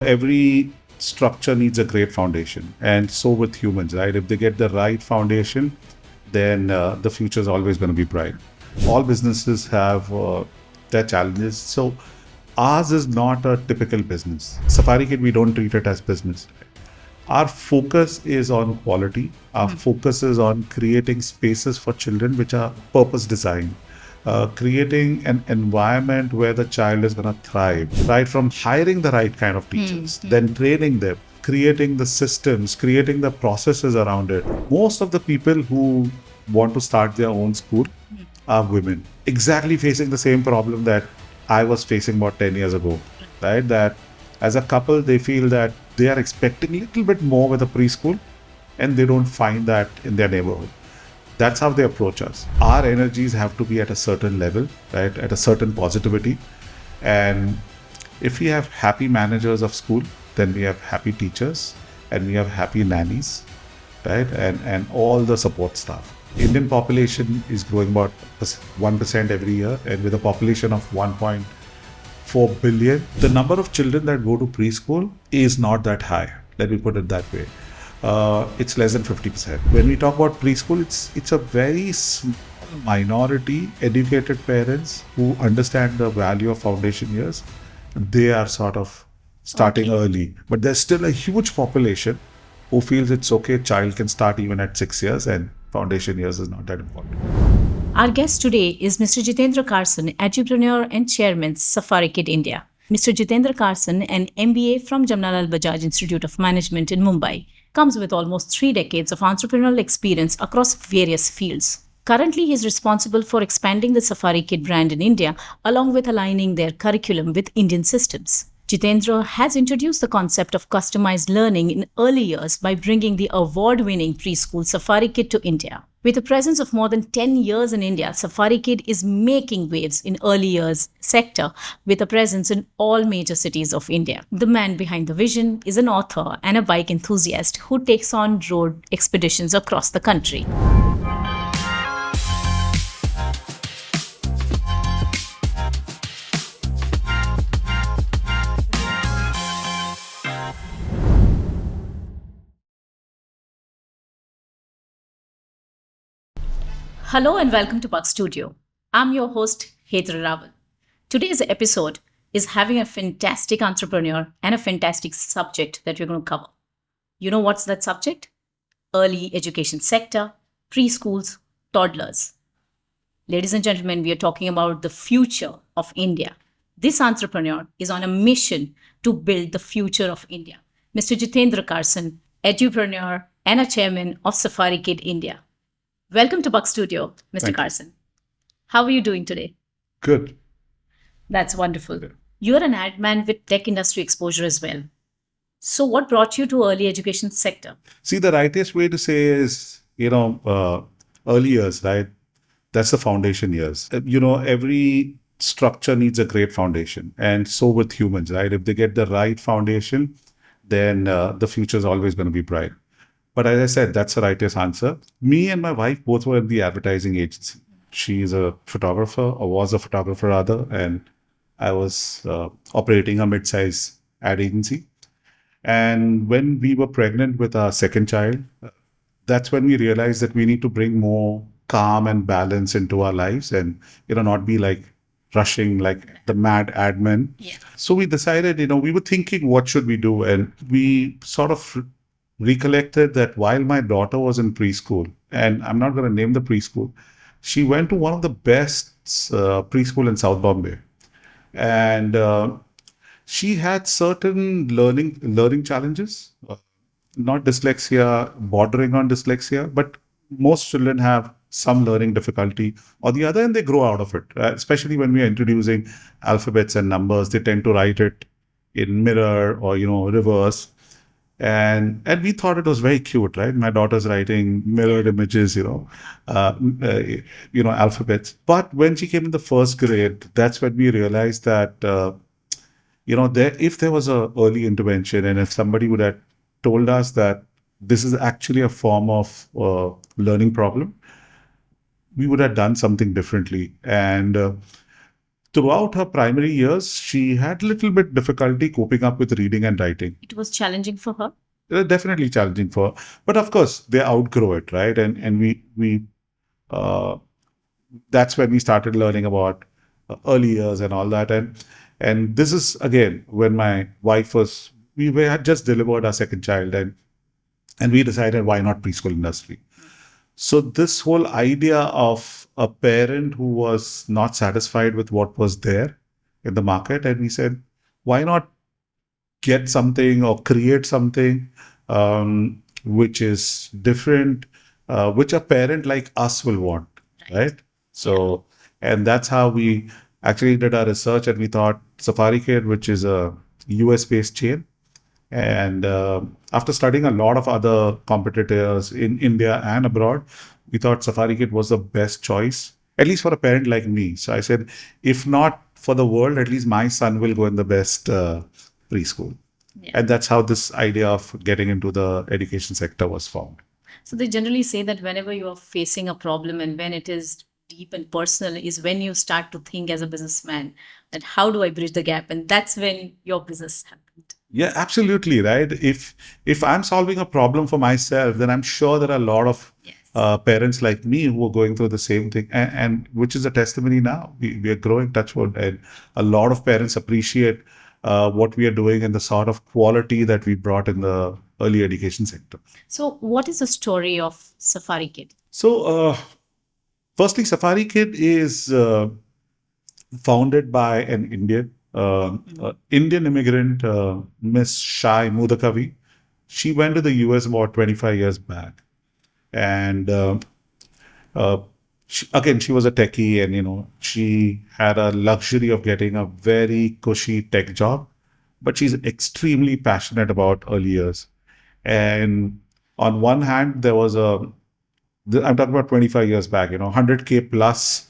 Every structure needs a great foundation, and so with humans, right? If they get the right foundation, then the future is always going to be bright. All businesses have their challenges. So ours is not a typical business. Safari Kit, we don't treat it as business. Our focus is on quality. Our focus is on creating spaces for children which are purpose designed. Creating an environment where the child is going to thrive, right from hiring the right kind of teachers, then training them, creating the systems, creating the processes around it. Most of the people who want to start their own school are women, exactly facing the same problem that I was facing about 10 years ago, right? That as a couple, they feel that they are expecting a little bit more with a preschool and they don't find that in their neighborhood. That's how they approach us. Our energies have to be at a certain level, right? At a certain positivity. And if we have happy managers of school, then we have happy teachers and we have happy nannies, right? And all the support staff. Indian population is growing about 1% every year, and with a population of 1.4 billion, the number of children that go to preschool is not that high. Let me put it that way. It's less than 50%. When we talk about preschool, it's a very small minority educated parents who understand the value of foundation years. They are sort of starting early, but there's still a huge population who feels it's okay, child can start even at 6 years and foundation years is not that important. Our guest today is Mr. Jitendra Carson, entrepreneur and chairman, Safari Kit India. Mr. Jitendra Carson, an MBA from Jamnalal Bajaj Institute of Management in Mumbai, comes with almost 3 decades of entrepreneurial experience across various fields. Currently, he is responsible for expanding the Safari Kit brand in India, along with aligning their curriculum with Indian systems. Jitendra has introduced the concept of customized learning in early years by bringing the award-winning preschool Safari Kit to India. With a presence of more than 10 years in India, Safari Kit is making waves in early years sector with a presence in all major cities of India. The man behind the vision is an author and a bike enthusiast who takes on road expeditions across the country. Hello and welcome to Bug Studio. I'm your host, Hetal Rrawal. Today's episode is having a fantastic entrepreneur and a fantastic subject that we're going to cover. You know what's that subject? Early education sector, preschools, toddlers. Ladies and gentlemen, we are talking about the future of India. This entrepreneur is on a mission to build the future of India. Mr. Jitendra Carson, edupreneur and a chairman of Safari Kit India. Welcome to Bug Studio, Mr. Thank you. Carson. How are you doing today? Good. That's wonderful. You're an ad man with tech industry exposure as well. So what brought you to early education sector? See, the rightest way to say is, early years, right? That's the foundation years. Every structure needs a great foundation, and so with humans, right? If they get the right foundation, then the future is always going to be bright. But as I said, that's the rightest answer. Me and my wife both were in the advertising agency. She's a photographer, or was a photographer rather, and I was operating a mid-size ad agency. And when we were pregnant with our second child, that's when we realized that we need to bring more calm and balance into our lives and, not be like rushing like the mad admin. Yeah. So we decided, we were thinking, what should we do? And we sort of recollected that while my daughter was in preschool, and I'm not going to name the preschool, she went to one of the best preschool in South Bombay. And she had certain learning challenges, not dyslexia, bordering on dyslexia, but most children have some learning difficulty or the other, and they grow out of it. Especially when we are introducing alphabets and numbers, they tend to write it in mirror or reverse. And we thought it was very cute, right? My daughter's writing mirrored images, alphabets. But when she came in the first grade, that's when we realized that if there was a early intervention, and if somebody would have told us that this is actually a form of learning problem, we would have done something differently. And throughout her primary years, she had a little bit difficulty coping up with reading and writing. It was challenging for her. Definitely challenging for her. But of course, they outgrow it, right? And we uh, that's when we started learning about early years and all that. And this is again when my wife was we had just delivered our second child, and we decided why not preschool industry. So this whole idea of a parent who was not satisfied with what was there in the market, and we said, why not get something or create something which is different, which a parent like us will want, right? So, and that's how we actually did our research, and we thought Safari Kid, which is a US based chain, and after studying a lot of other competitors in India and abroad, we thought Safari Kit was the best choice, at least for a parent like me. So I said, if not for the world, at least my son will go in the best preschool. Yeah. And that's how this idea of getting into the education sector was formed. So they generally say that whenever you are facing a problem and when it is deep and personal is when you start to think as a businessman that how do I bridge the gap? And that's when your business happened. Yeah, absolutely, right. If I'm solving a problem for myself, then I'm sure there are a lot of Yes. parents like me who are going through the same thing, and which is a testimony now. We are growing, touchwood, and a lot of parents appreciate what we are doing and the sort of quality that we brought in the early education sector. So what is the story of Safari Kid? So, firstly, Safari Kid is founded by an Indian immigrant, Miss Shai Mudakavi. She went to the US about 25 years back. And uh, she was a techie, and she had a luxury of getting a very cushy tech job, but she's extremely passionate about early years. And on one hand, there was I'm talking about 25 years back, 100K plus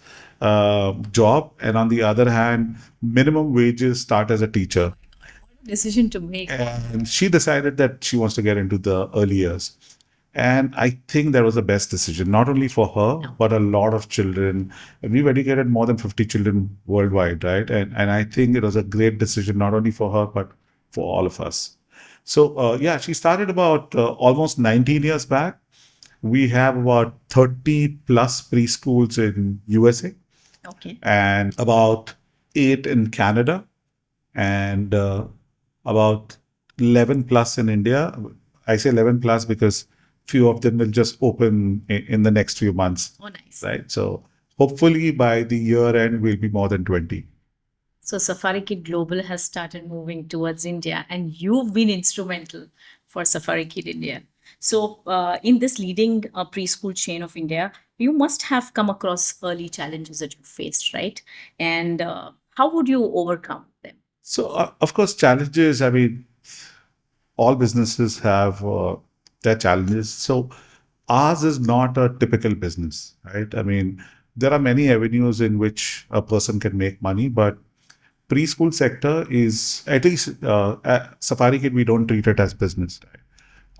job, and on the other hand, minimum wages start as a teacher. Decision to make. And she decided that she wants to get into the early years. And I think that was the best decision, not only for her, but a lot of children. And we've educated more than 50 children worldwide, right? And I think it was a great decision, not only for her, but for all of us. So, yeah, she started about almost 19 years back. We have about 30 plus preschools in USA. Okay. And about 8 in Canada, and about 11 plus in India. I say 11 plus because few of them will just open in the next few months. Oh, nice. Right. So hopefully by the year end, we'll be more than 20. So Safari Kid Global has started moving towards India, and you've been instrumental for Safari Kid India. So in this leading preschool chain of India, you must have come across early challenges that you faced, right? And how would you overcome them? So, of course, challenges, I mean, all businesses have their challenges. So ours is not a typical business, right? I mean, there are many avenues in which a person can make money, but preschool sector is, at least at Safari Kid, we don't treat it as business, right?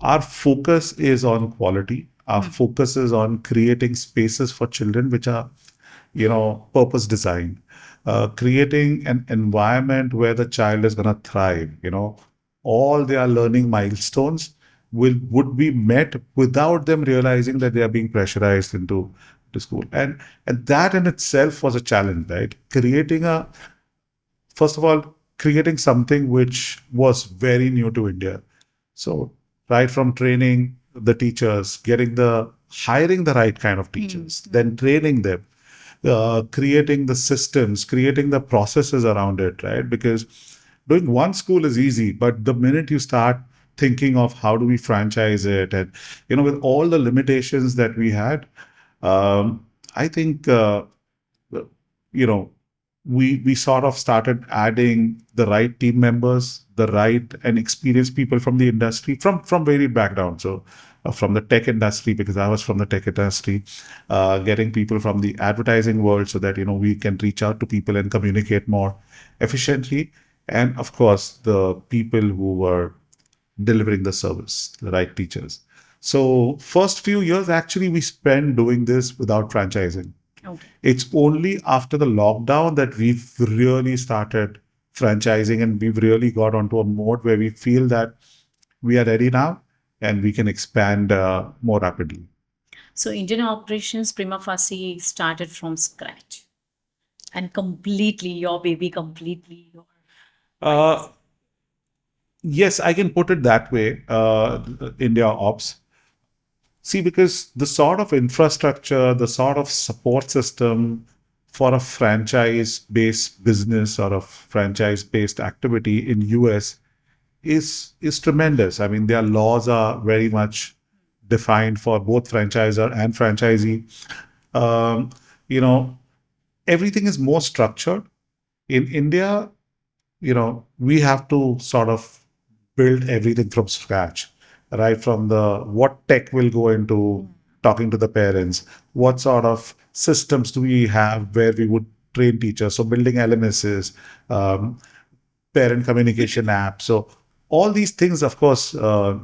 Our focus is on quality. Our focus is on creating spaces for children which are, purpose designed. Creating an environment where the child is going to thrive. All their learning milestones would be met without them realizing that they are being pressurized into to school. And that in itself was a challenge, right? First of all, creating something which was very new to India. So right from training the teachers, hiring the right kind of teachers, then training them, creating the systems, creating the processes around it, right? Because doing one school is easy, but the minute you start thinking of how do we franchise it, and with all the limitations that we had, I think we sort of started adding the right team members, the right and experienced people from the industry, from varied backgrounds. So from the tech industry, because I was from the tech industry, getting people from the advertising world so that we can reach out to people and communicate more efficiently, and of course the people who were delivering the service, the right teachers. So first few years actually we spent doing this without franchising. Okay. It's only after the lockdown that we've really started franchising, and we've really got onto a mode where we feel that we are ready now and we can expand more rapidly. So Indian operations prima facie started from scratch and completely your baby, completely your. Uh, yes, I can put it that way, India Ops. See, because the sort of infrastructure, the sort of support system for a franchise-based business or a franchise-based activity in US is tremendous. I mean, their laws are very much defined for both franchisor and franchisee. Um, you know, everything is more structured. In India, we have to sort of build everything from scratch, right? From the what tech will go into talking to the parents, what sort of systems do we have where we would train teachers? So building LMSs, um, parent communication apps. So all these things, of course,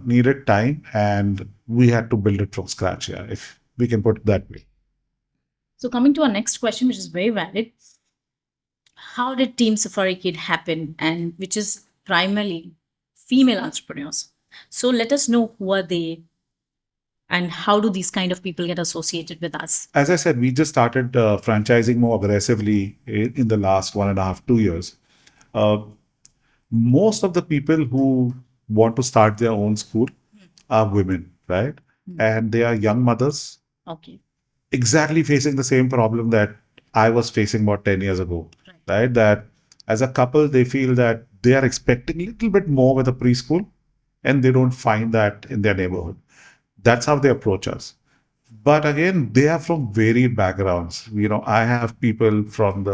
needed time, and we had to build it from scratch. Yeah, if we can put it that way. So coming to our next question, which is very valid. How did Team Safari Kid happen, and which is primarily female entrepreneurs? So let us know who are they and how do these kind of people get associated with us? As I said, we just started franchising more aggressively in the last 1.5, 2 years. Uh, Most of the people who want to start their own school are women, right? And they are young mothers, Okay. exactly facing the same problem that I was facing about 10 years ago, right? That as a couple, they feel that they are expecting a little bit more with a preschool, and they don't find that in their neighborhood. That's how they approach us. But again, they are from varied backgrounds. I have people from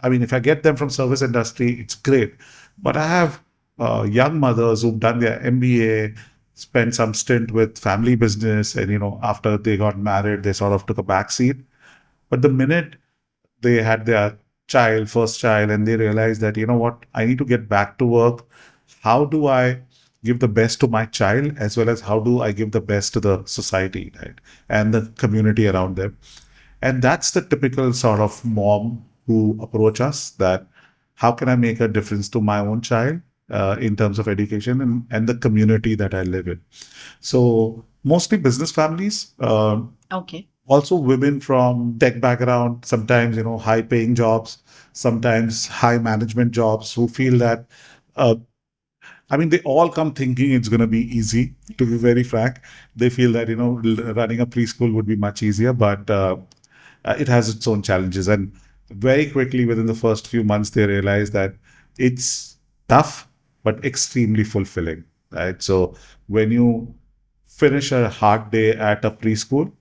I mean, if I get them from service industry, it's great. But I have young mothers who've done their MBA, spent some stint with family business, and after they got married, they sort of took a back seat. But the minute they had their first child, and they realized that, what, I need to get back to work. How do I give the best to my child, as well as how do I give the best to the society, right? And the community around them. And that's the typical sort of mom who approach us, that how can I make a difference to my own child in terms of education, and the community that I live in. So mostly business families. Okay. Also women from tech background, sometimes high paying jobs, sometimes high management jobs, who feel that uh, I mean, they all come thinking it's going to be easy, to be very frank. They feel that running a preschool would be much easier, but it has its own challenges. And very quickly, within the first few months, they realize that it's tough but extremely fulfilling, right? So when you finish a hard day at a preschool,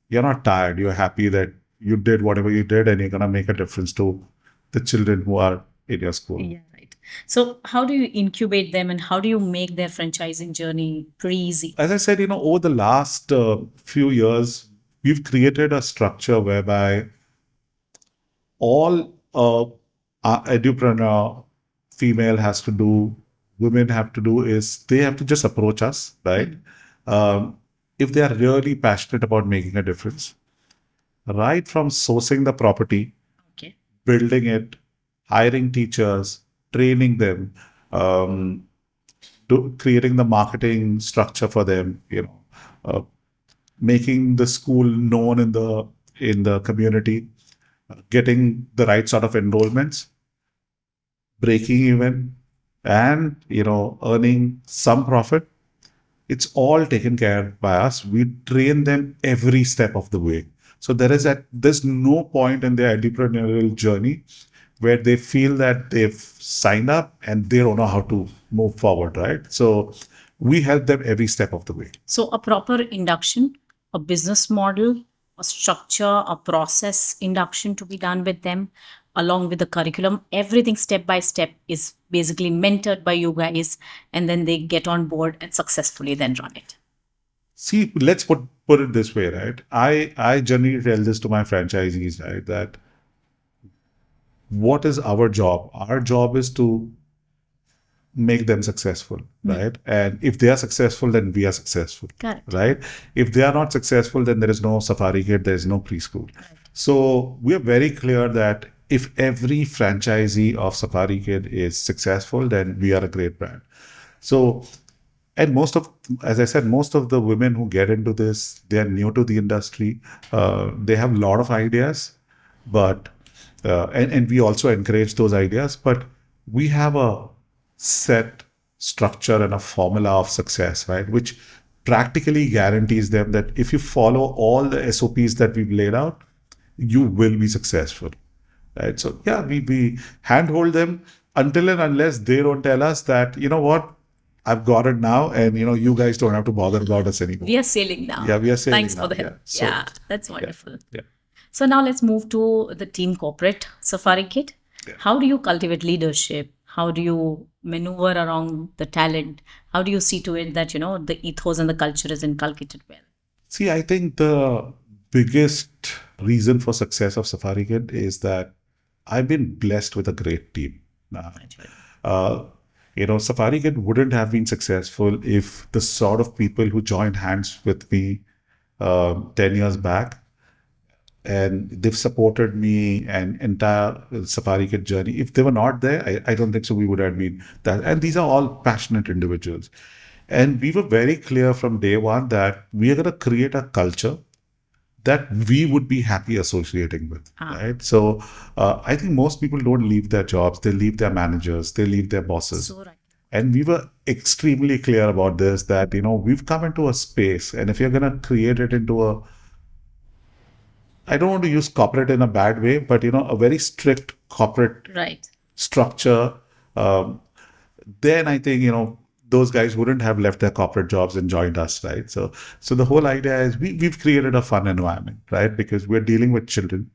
you're not tired. You're happy that you did whatever you did, and you're going to make a difference to the children who are in your school. Yeah, right. So how do you incubate them and how do you make their franchising journey pretty easy? As I said, over the last few years, we've created a structure whereby all edupreneur female has to do, women have to do, is they have to just approach us, right? If they are really passionate about making a difference, right from sourcing the property, Okay. building it, hiring teachers, training them, creating the marketing structure for them, making the school known in the community, getting the right sort of enrollments, breaking even, and earning some profit. It's all taken care by us. We train them every step of the way. So there's no point in their entrepreneurial journey where they feel that they've signed up and they don't know how to move forward, right? So we help them every step of the way. So a proper induction, a business model, a structure, a process induction to be done with them, along with the curriculum, everything step by step is basically mentored by you guys, and then they get on board and successfully then run it. See, let's put it this way, right? I generally tell this to my franchisees, right? That what is our job? Our job is to make them successful, right? And if they are successful, then we are successful, Correct. right? If they are not successful, then there is no Safari Kid, there is no preschool. So we are very clear that if every franchisee of Safari Kid is successful, then we are a great brand. So, and as I said, most of the women who get into this, they are new to the industry. They have a lot of ideas, but and we also encourage those ideas. But we have a set structure and a formula of success, right? Which practically guarantees them that if you follow all the SOPs that we've laid out, you will be successful, right? So yeah, we handhold them until and unless they don't tell us that, you know what, I've got it now, and you guys don't have to bother about us anymore. We are sailing now. Yeah, we are sailing Thanks now. for the help. Yeah, so, Yeah, that's wonderful. yeah. So now let's move to the team corporate Safari Kit. Yeah. How do you cultivate leadership? How do you maneuver around the talent? How do you see to it that, the ethos and the culture is inculcated well? See, I think the biggest reason for success of Safari Kid is that I've been blessed with a great team. Safari Kid wouldn't have been successful if the sort of people who joined hands with me 10 years back, and they've supported me and entire Safari Kid journey. If they were not there, I don't think so we would have been that. And these are all passionate individuals. And we were very clear from day one that we are going to create a culture that we would be happy associating with, right? So I think most people don't leave their jobs. They leave their managers. They leave their bosses. So right. And we were extremely clear about this, that, we've come into a space, and if you're going to create it into I don't want to use corporate in a bad way, but, a very strict corporate right. structure, then I think, those guys wouldn't have left their corporate jobs and joined us, right? So the whole idea is we've created a fun environment, right? Because we're dealing with children.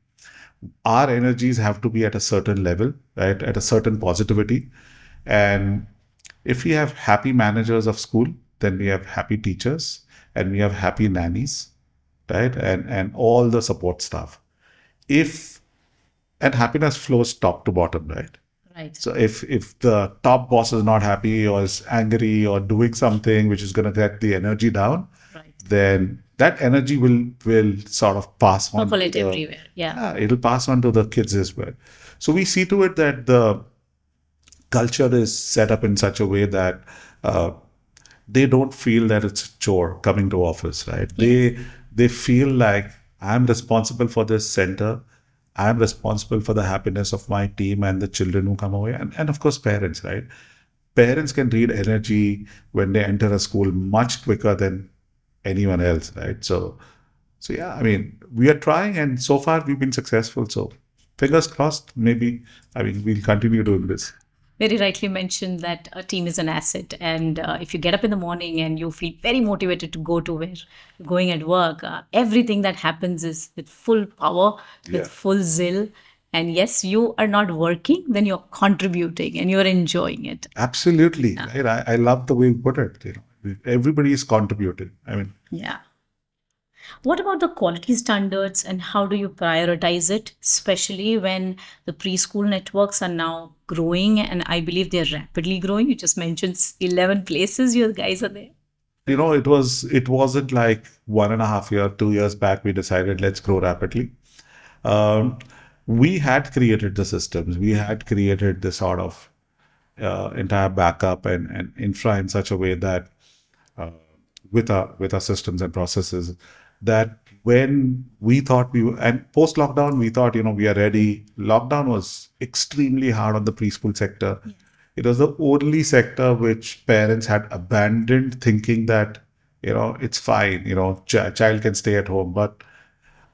Our energies have to be at a certain level, right? At a certain positivity. And if we have happy managers of school, then we have happy teachers and we have happy nannies, right? And all the support staff. And happiness flows top to bottom, right? Right. So if the top boss is not happy or is angry or doing something which is going to get the energy down, right, then that energy will sort of pass on. Percolate everywhere. Yeah. It'll pass on to the kids as well. So we see to it that the culture is set up in such a way that they don't feel that it's a chore coming to office, right? Yes. They feel like I'm responsible for this center. I'm responsible for the happiness of my team and the children who come away. And of course, parents, right? Parents can read energy when they enter a school much quicker than anyone else, right? So yeah, I mean, we are trying, and so far we've been successful. So fingers crossed, maybe, we'll continue doing this. Very rightly mentioned that a team is an asset, and if you get up in the morning and you feel very motivated to go to where you're going at work, everything that happens is with full power, with full zeal. And yes, you are not working, then you're contributing and you're enjoying it. Absolutely. Yeah. Right? I love the way you put it. Everybody is contributing. Yeah. What about the quality standards, and how do you prioritize it, especially when the preschool networks are now growing, and I believe they're rapidly growing? You just mentioned 11 places you guys are there. It wasn't like 1.5 years, 2 years back we decided let's grow rapidly. We had created the systems. We had created the sort of entire backup and infra in such a way that with our systems and processes, that when we thought and post-lockdown, we thought, we are ready. Lockdown was extremely hard on the preschool sector. Yeah. It was the only sector which parents had abandoned, thinking that, it's fine, child can stay at home. But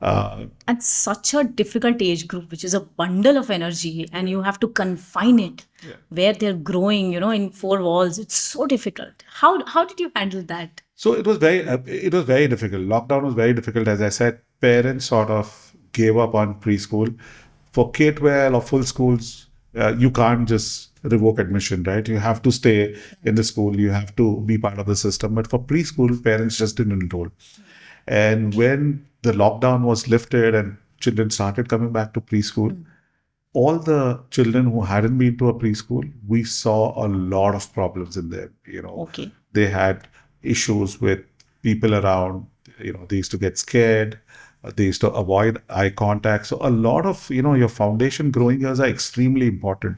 and such a difficult age group, which is a bundle of energy, and you have to confine it where they're growing, in four walls. It's so difficult. How did you handle that? So it was very difficult. Lockdown was very difficult. As I said, parents sort of gave up on preschool. For K-12 or full schools, you can't just revoke admission, right? You have to stay in the school. You have to be part of the system. But for preschool, parents just didn't enroll. And when the lockdown was lifted and children started coming back to preschool, all the children who hadn't been to a preschool, we saw a lot of problems in there. Okay. They had issues with people around, they used to get scared. They used to avoid eye contact. So a lot of, your foundation growing years are extremely important.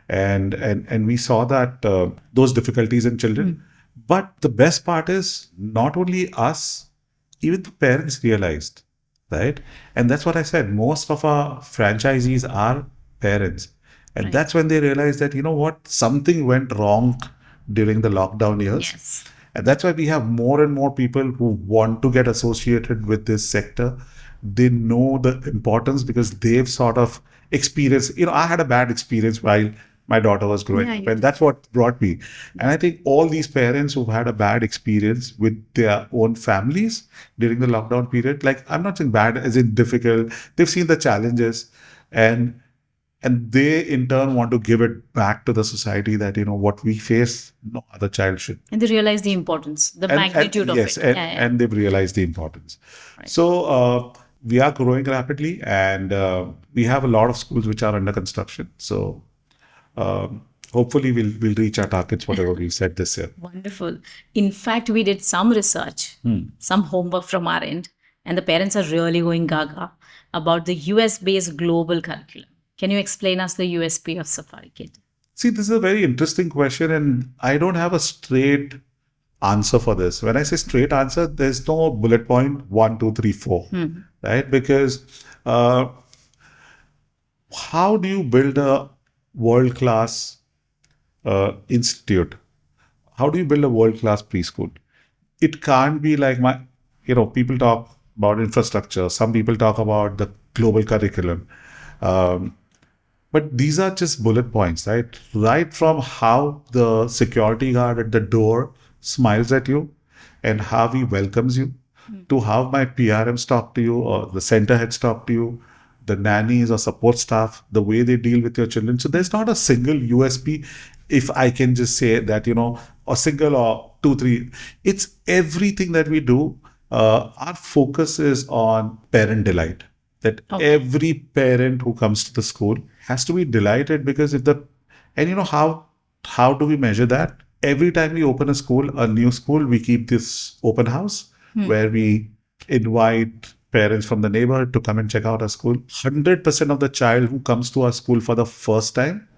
And we saw that those difficulties in children. But the best part is not only us, even the parents realized, right? And that's what I said. Most of our franchisees are parents. And Right. that's when they realized that, what, something went wrong during the lockdown years. Yes. And that's why we have more and more people who want to get associated with this sector. They know the importance because they've sort of experienced, I had a bad experience while my daughter was growing Yeah, up, you and that's what brought me. And I think all these parents who've had a bad experience with their own families during the lockdown period, like, I'm not saying bad as in difficult, they've seen the challenges, and they in turn want to give it back to the society that, what we face, no other child should. And they realize the importance, the magnitude of Yes, it. Yeah, yeah. and they've realized the importance. Right. So we are growing rapidly, and we have a lot of schools which are under construction. So hopefully we'll reach our targets, whatever we set this year. Wonderful. In fact, we did some research, some homework from our end, and the parents are really going gaga about the US-based global curriculum. Can you explain us the USP of Safari Kid? See, this is a very interesting question, and I don't have a straight answer for this. When I say straight answer, there's no bullet point 1, 2, 3, 4, right? Because how do you build a world-class institute? How do you build a world-class preschool? It can't be like people talk about infrastructure. Some people talk about the global curriculum. But these are just bullet points, right? Right from how the security guard at the door smiles at you and how he welcomes you, to how my PRMs talk to you or the center heads talk to you, the nannies or support staff, the way they deal with your children. So there's not a single USP, if I can just say that, a single or 2, 3. It's everything that we do. Our focus is on parent delight. That every parent who comes to the school has to be delighted, because how do we measure that? Every time we open a new school, we keep this open house where we invite parents from the neighborhood to come and check out our school. 100% of the child who comes to our school for the first time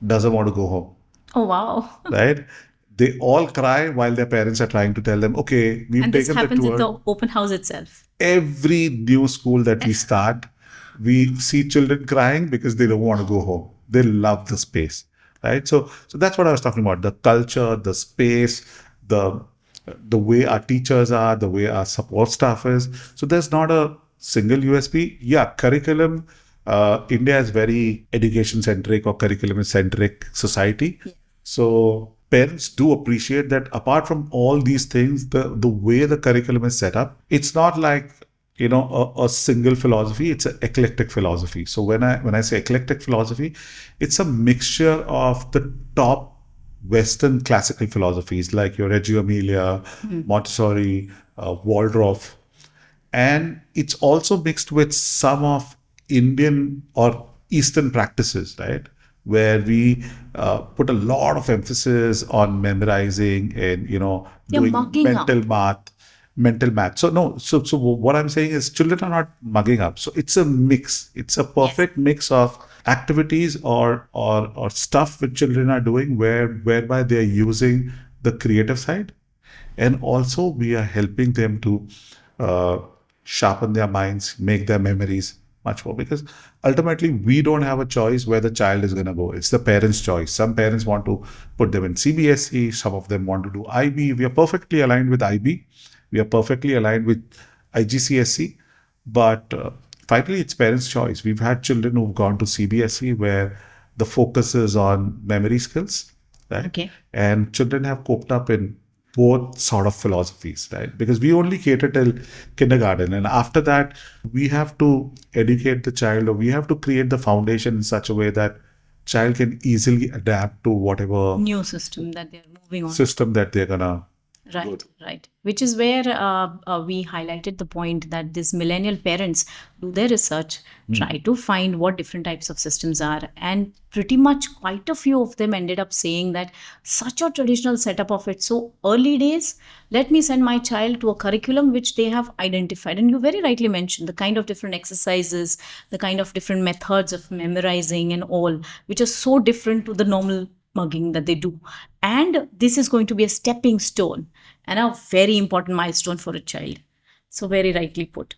doesn't want to go home. Oh, wow. Right? They all cry while their parents are trying to tell them, okay, we've And this taken the happens tour. in the open house itself. Every new school that we start, we see children crying because they don't want to go home. They love the space, right? So that's what I was talking about: the culture, the space, the way our teachers are, the way our support staff is. So there's not a single USP. Yeah, curriculum. India is very education centric or curriculum centric society. Yeah. So parents do appreciate that apart from all these things, the way the curriculum is set up, it's not like, a single philosophy, it's an eclectic philosophy. So when I say eclectic philosophy, it's a mixture of the top Western classical philosophies like your Reggio Emilia, Montessori, Waldorf, and it's also mixed with some of Indian or Eastern practices, right? Where we put a lot of emphasis on memorizing and, doing mental math. So no, so what I'm saying is children are not mugging up. So it's a mix. It's a perfect mix of activities or stuff which children are doing whereby they're using the creative side, and also we are helping them to sharpen their minds, make their memories much more, because ultimately we don't have a choice where the child is going to go. It's the parents' choice. Some parents want to put them in CBSE, some of them want to do IB. We are perfectly aligned with IB. We are perfectly aligned with IGCSE, but finally it's parents' choice. We've had children who've gone to CBSE where the focus is on memory skills, right? Okay. And children have coped up in both sort of philosophies, right? Because we only cater till kindergarten, and after that we have to educate the child, or we have to create the foundation in such a way that child can easily adapt to whatever new system that they're moving on. System that they're gonna Right, good. right. Which is where we highlighted the point that these millennial parents do their research, try to find what different types of systems are, and pretty much quite a few of them ended up saying that such a traditional setup of it. So early days, let me send my child to a curriculum which they have identified. And you very rightly mentioned the kind of different exercises, the kind of different methods of memorizing and all, which are so different to the normal mugging that they do. And this is going to be a stepping stone and a very important milestone for a child. So, very rightly put.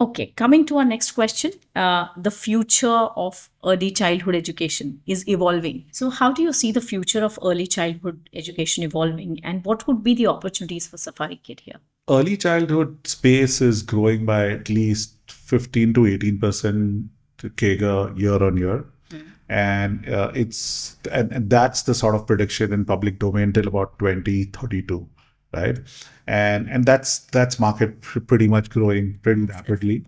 Okay, coming to our next question. The future of early childhood education is evolving. So, how do you see the future of early childhood education evolving, and what would be the opportunities for Safari Kid here? Early childhood space is growing by at least 15 to 18% CAGR year on year. And and that's the sort of prediction in public domain till about 2032, right? And that's market pretty much growing pretty rapidly.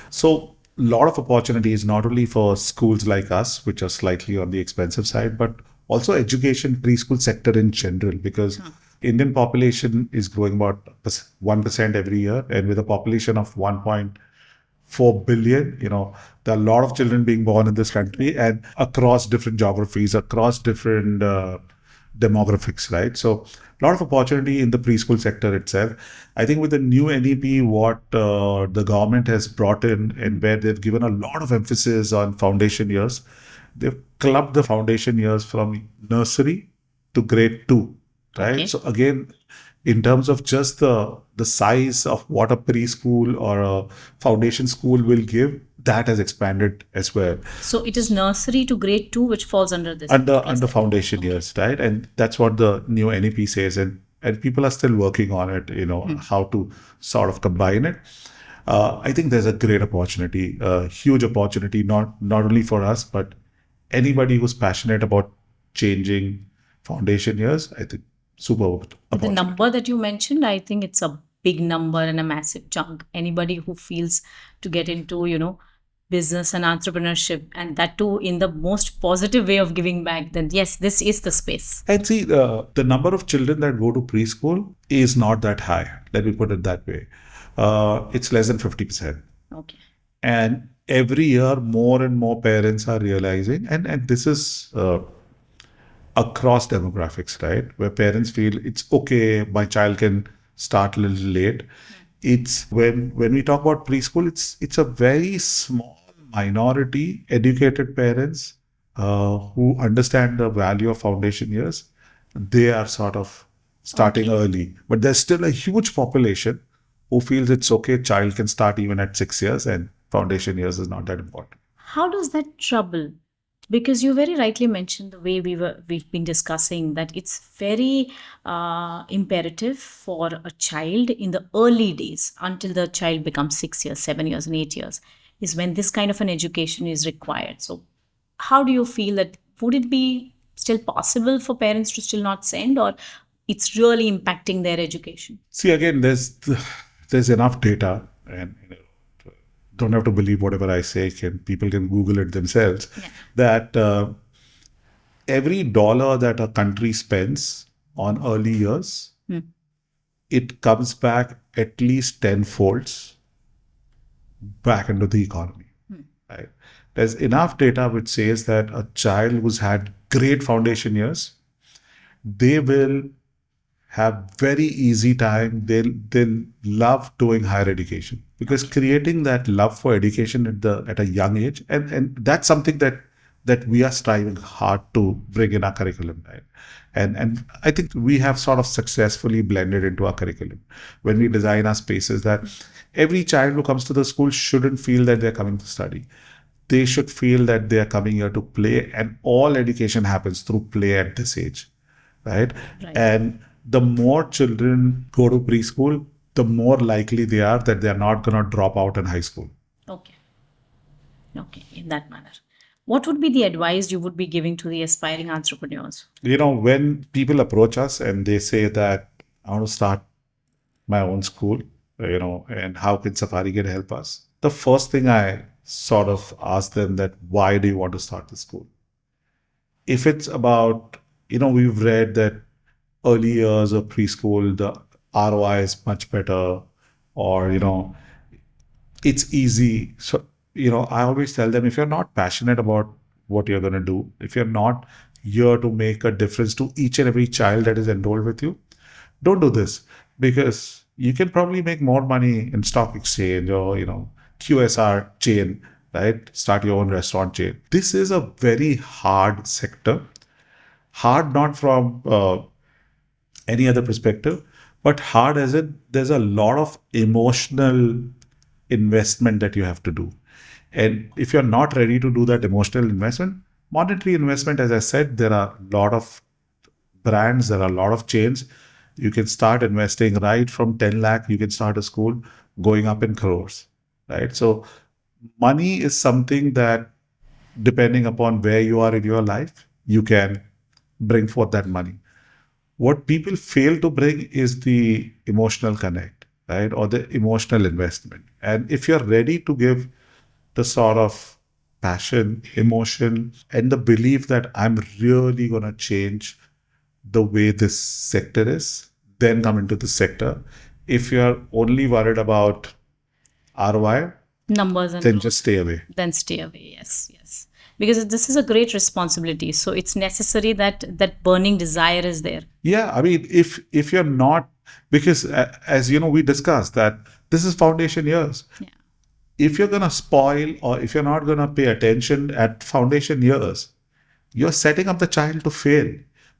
So a lot of opportunities not only for schools like us, which are slightly on the expensive side, but also education preschool sector in general, because Indian population is growing about 1% every year, and with a population of 1.4 billion, there are a lot of children being born in this country and across different geographies, across different demographics, right? So a lot of opportunity in the preschool sector itself. I think with the new NEP, what the government has brought in, and where they've given a lot of emphasis on foundation years, they've clubbed the foundation years from nursery to grade 2, right? Okay. So again, in terms of just the size of what a preschool or a foundation school will give, that has expanded as well. So, it is nursery to grade 2, which falls under this. Under foundation years, right? And that's what the new NEP says, and people are still working on it, how to sort of combine it. I think there's a great opportunity, a huge opportunity, not only for us, but anybody who's passionate about changing foundation years. I think super The opportunity. number that you mentioned, I think it's a big number and a massive chunk. Anybody who feels to get into, business and entrepreneurship, and that too in the most positive way of giving back, then yes, this is the space. And see, the number of children that go to preschool is not that high. Let me put it that way. It's less than 50%. Okay. And every year, more and more parents are realizing, and this is across demographics, right? Where parents feel it's okay, my child can start a little late. It's when we talk about preschool, it's a very small minority educated parents who understand the value of foundation years. They are sort of starting early, but there's still a huge population who feels it's okay, child can start even at 6 years, and foundation years is not that important. How does that trouble? Because you very rightly mentioned the way we've been discussing that it's very imperative for a child in the early days until the child becomes 6 years, 7 years, and 8 years is when this kind of an education is required. So, how do you feel that would it be still possible for parents to still not send, or it's really impacting their education? See, again, there's enough data, and don't have to believe whatever I say. People can Google it themselves. Yeah. That every dollar that a country spends on early years, it comes back at least 10 folds back into the economy. Right? There's enough data which says that a child who's had great foundation years, they will have very easy time. They'll love doing higher education, because creating that love for education at a young age, and that's something that we are striving hard to bring in our curriculum, right? And I think we have sort of successfully blended into our curriculum when we design our spaces, that every child who comes to the school shouldn't feel that they're coming to study. They should feel that they are coming here to play, and all education happens through play at this age, right? And the more children go to preschool, the more likely they are that they're not going to drop out in high school. Okay, in that manner. What would be the advice you would be giving to the aspiring entrepreneurs? When people approach us and they say that I want to start my own school, and how can Safari Kid help us? The first thing I sort of ask them, that why do you want to start the school? If it's about, we've read that early years of preschool, the ROI is much better, or, it's easy. So, I always tell them, if you're not passionate about what you're going to do, if you're not here to make a difference to each and every child that is enrolled with you, don't do this, because you can probably make more money in stock exchange or, QSR chain, right? Start your own restaurant chain. This is a very hard sector. Hard not from any other perspective, but hard as in there's a lot of emotional investment that you have to do. And if you're not ready to do that emotional investment, monetary investment, as I said, there are a lot of brands, there are a lot of chains. You can start investing right from 10 lakh, you can start a school going up in crores, right? So money is something that, depending upon where you are in your life, you can bring forth that money. What people fail to bring is the emotional connect, right? Or the emotional investment. And if you're ready to give the sort of passion, emotion, and the belief that I'm really going to change the way this sector is, then come into the sector. If you're only worried about ROI, Numbers and then growth, just stay away. then stay away. Yes, yes. Because this is a great responsibility. So it's necessary that that burning desire is there. Yeah, I mean, if you're not, because as you know, we discussed that this is foundation years. Yeah. If you're gonna spoil, or if you're not gonna pay attention at foundation years, you're setting up the child to fail.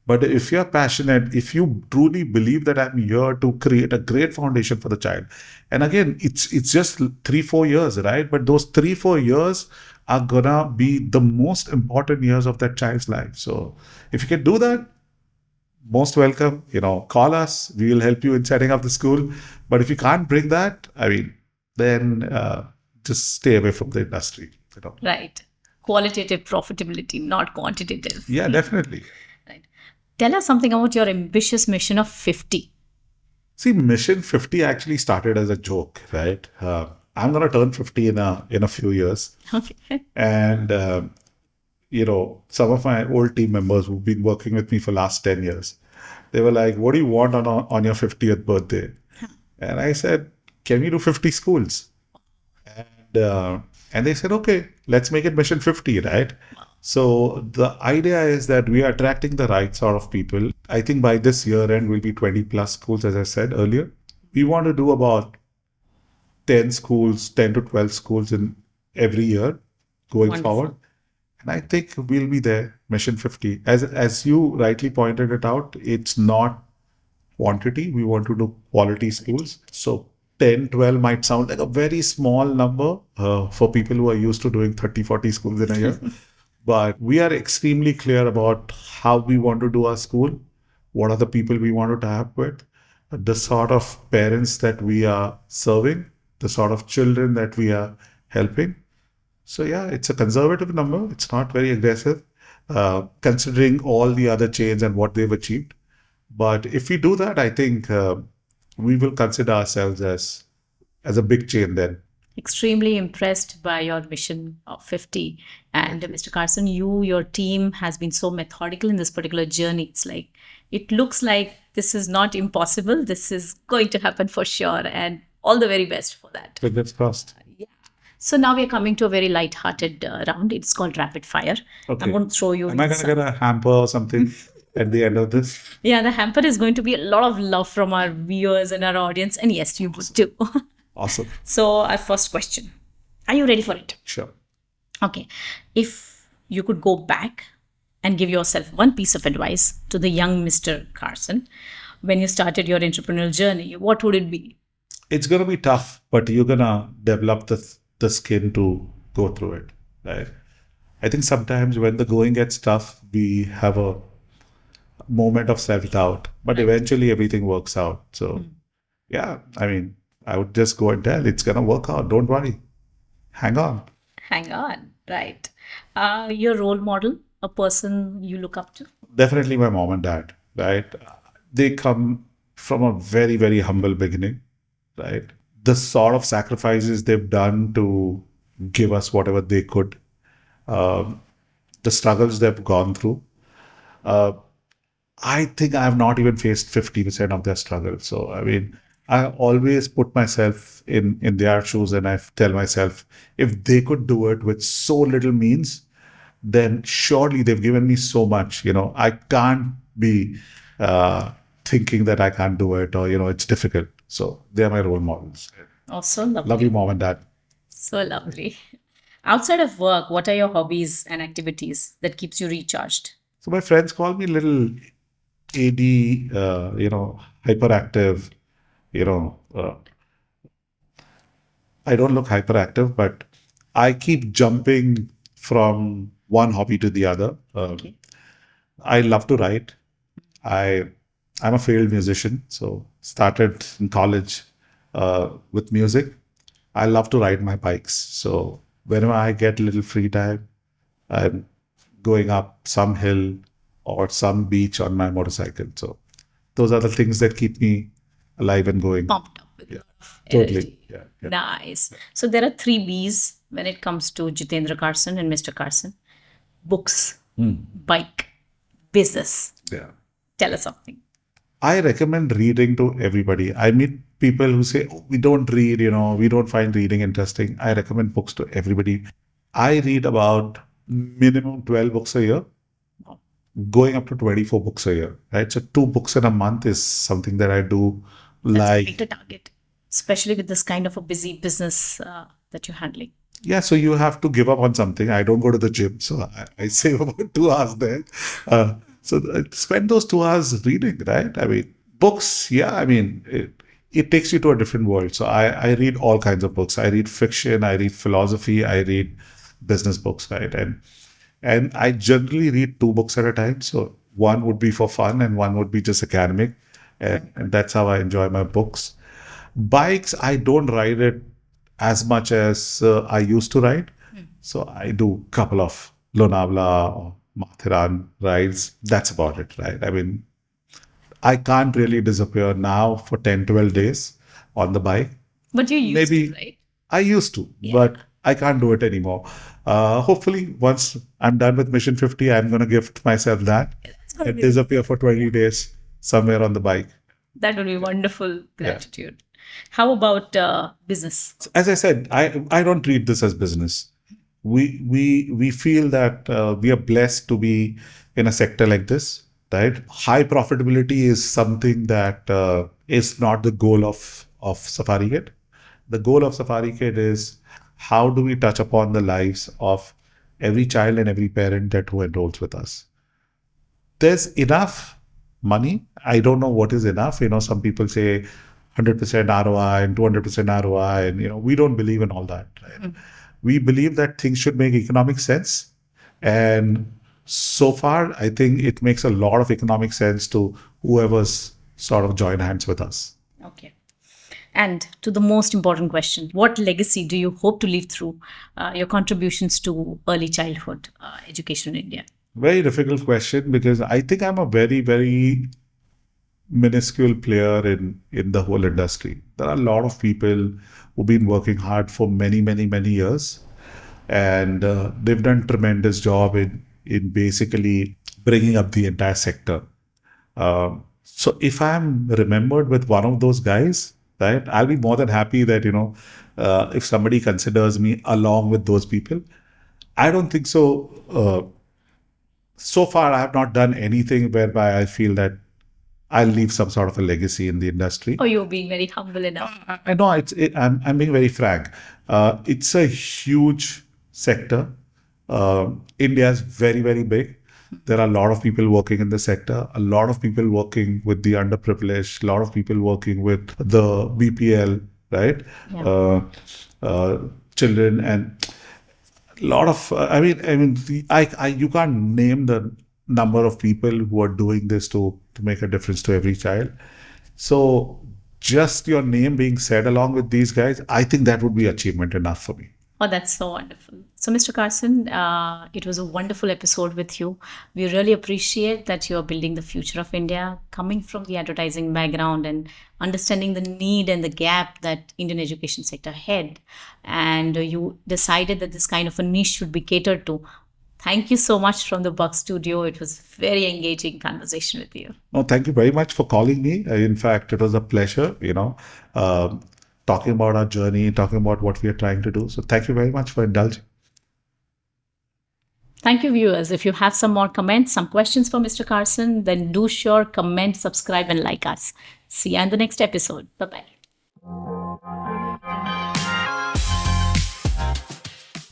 But if you're passionate, if you truly believe that I'm here to create a great foundation for the child, and again, it's just 3-4 years, right? But those 3-4 years are gonna be the most important years of that child's life. So if you can do that, most welcome. Call us. We will help you in setting up the school. But if you can't bring that, I mean, then just stay away from the industry. Right. Qualitative profitability, not quantitative. Yeah, definitely. Right. Tell us something about your ambitious mission of 50. See, Mission 50 actually started as a joke, right? I'm gonna turn 50 in a few years, Okay. and some of my old team members who've been working with me for last 10 years, they were like, "What do you want on your 50th birthday?" And I said, "Can we do 50 schools?" And they said, "Okay, let's make it Mission 50, right?" So the idea is that we are attracting the right sort of people. I think by this year end will be 20 plus schools, as I said earlier. We want to do about 10 schools, 10 to 12 schools in every year going Wonderful. forward. And I think we'll be there, Mission 50. As you rightly pointed it out, it's not quantity. We want to do quality schools. So 10, 12 might sound like a very small number for people who are used to doing 30, 40 schools in a year. But we are extremely clear about how we want to do our school, what are the people we want to tap with, the sort of parents that we are serving, the sort of children that we are helping. So yeah, it's a conservative number. It's not very aggressive, considering all the other chains and what they've achieved. But if we do that, I think we will consider ourselves as a big chain then. Extremely impressed by your mission of 50. And Mr. Carson, your team has been so methodical in this particular journey. It looks like this is not impossible. This is going to happen for sure. And all the very best for that. Fingers crossed. Yeah. So now we're coming to a very light-hearted round. It's called rapid fire. Okay. I'm going to throw you. Am I going to get a hamper or something at the end of this? Yeah, the hamper is going to be a lot of love from our viewers and our audience. And yes, you would too. Awesome. So our first question. Are you ready for it? Sure. Okay. If you could go back and give yourself one piece of advice to the young Mr. Carson when you started your entrepreneurial journey, what would it be? It's going to be tough, but you're going to develop the skin to go through it, right? I think sometimes when the going gets tough, we have a moment of self-doubt, but eventually everything works out. So yeah, I mean, I would just go and tell, it's going to work out. Don't worry. Hang on. Hang on. Right. Your role model, a person you look up to? Definitely my mom and dad, right? They come from a very, very humble beginning, right? The sort of sacrifices they've done to give us whatever they could, the struggles they've gone through. I think I have not even faced 50% of their struggle. So, I mean, I always put myself in their shoes and I tell myself, if they could do it with so little means, then surely they've given me so much. I can't be thinking that I can't do it or, it's difficult. So they're my role models. Oh, so Love you, lovely. mom and dad. So lovely. Outside of work, what are your hobbies and activities that keeps you recharged? So my friends call me little AD, hyperactive, you know, uh, I don't look hyperactive, but I keep jumping from one hobby to the other. Okay. I love to write. I I'm a failed musician, so started in college with music. I love to ride my bikes. So whenever I get a little free time, I'm going up some hill or some beach on my motorcycle. So those are the things that keep me alive and going. Pumped up with a Yeah, lot of totally. energy. Yeah. Nice. So there are three B's when it comes to Jitendra Carson and Mr. Carson: books, bike, business. Yeah. Tell us something. I recommend reading to everybody. I meet people who say, oh, we don't read, we don't find reading interesting. I recommend books to everybody. I read about minimum 12 books a year, Wow. going up to 24 books a year, right? So 2 books in a month is something that I do That's like. quite a target, especially with this kind of a busy business that you're handling. Yeah, so you have to give up on something. I don't go to the gym, so I save about 2 hours there. So spend those 2 hours reading, right? I mean, books, yeah, I mean, it takes you to a different world. So I read all kinds of books. I read fiction, I read philosophy, I read business books, right? And I generally read 2 books at a time. So one would be for fun and one would be just academic. And that's how I enjoy my books. Bikes, I don't ride it as much as I used to ride. So I do a couple of Lonavala or Mathiran rides. That's about it, right? I mean, I can't really disappear now for 10, 12 days on the bike. But you used to, Maybe right? I used to, Yeah. but I can't do it anymore. Hopefully, once I'm done with Mission 50, I'm going to gift myself that That's gonna and be disappear for 20 days somewhere on the bike. that would be wonderful Yeah. gratitude. How about business? As I said, I don't treat this as business. We feel that we are blessed to be in a sector like this, right? High profitability is something that is not the goal of Safari Kit. The goal of Safari Kit is how do we touch upon the lives of every child and every parent that who enrolls with us. There's enough money. I don't know what is enough. Some people say 100% ROI and 200% ROI, and we don't believe in all that. Right? We believe that things should make economic sense, and so far, I think it makes a lot of economic sense to whoever's sort of join hands with us. Okay. And to the most important question, what legacy do you hope to leave through your contributions to early childhood education in India? Very difficult question because I think I'm a very, very minuscule player in the whole industry. There are a lot of people who've been working hard for many, many, many years, and they've done tremendous job in basically bringing up the entire sector. So if I'm remembered with one of those guys, right, I'll be more than happy that if somebody considers me along with those people. I don't think so. So far, I have not done anything whereby I feel that I'll leave some sort of a legacy in the industry. Or you're being very humble enough? I know I'm being very frank. It's a huge sector. India is very, very big. There are a lot of people working in the sector, a lot of people working with the underprivileged, a lot of people working with the BPL, right? Yeah. Children and a lot of, you can't name the number of people who are doing this to make a difference to every child. So just your name being said along with these guys, I think that would be achievement enough for me. Oh, that's so wonderful. So, Mr. Carson, it was a wonderful episode with you. We really appreciate that you're building the future of India, coming from the advertising background and understanding the need and the gap that Indian education sector had. And you decided that this kind of a niche should be catered to. Thank you so much from the Buck Studio. It was very engaging conversation with you. Oh, thank you very much for calling me. In fact, it was a pleasure, talking about our journey, talking about what we are trying to do. So thank you very much for indulging. Thank you, viewers. If you have some more comments, some questions for Mr. Carson, then do sure, comment, subscribe, and like us. See you in the next episode. Bye bye.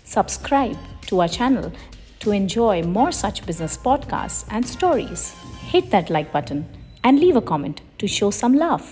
Subscribe to our channel to enjoy more such business podcasts and stories. Hit that like button and leave a comment to show some love.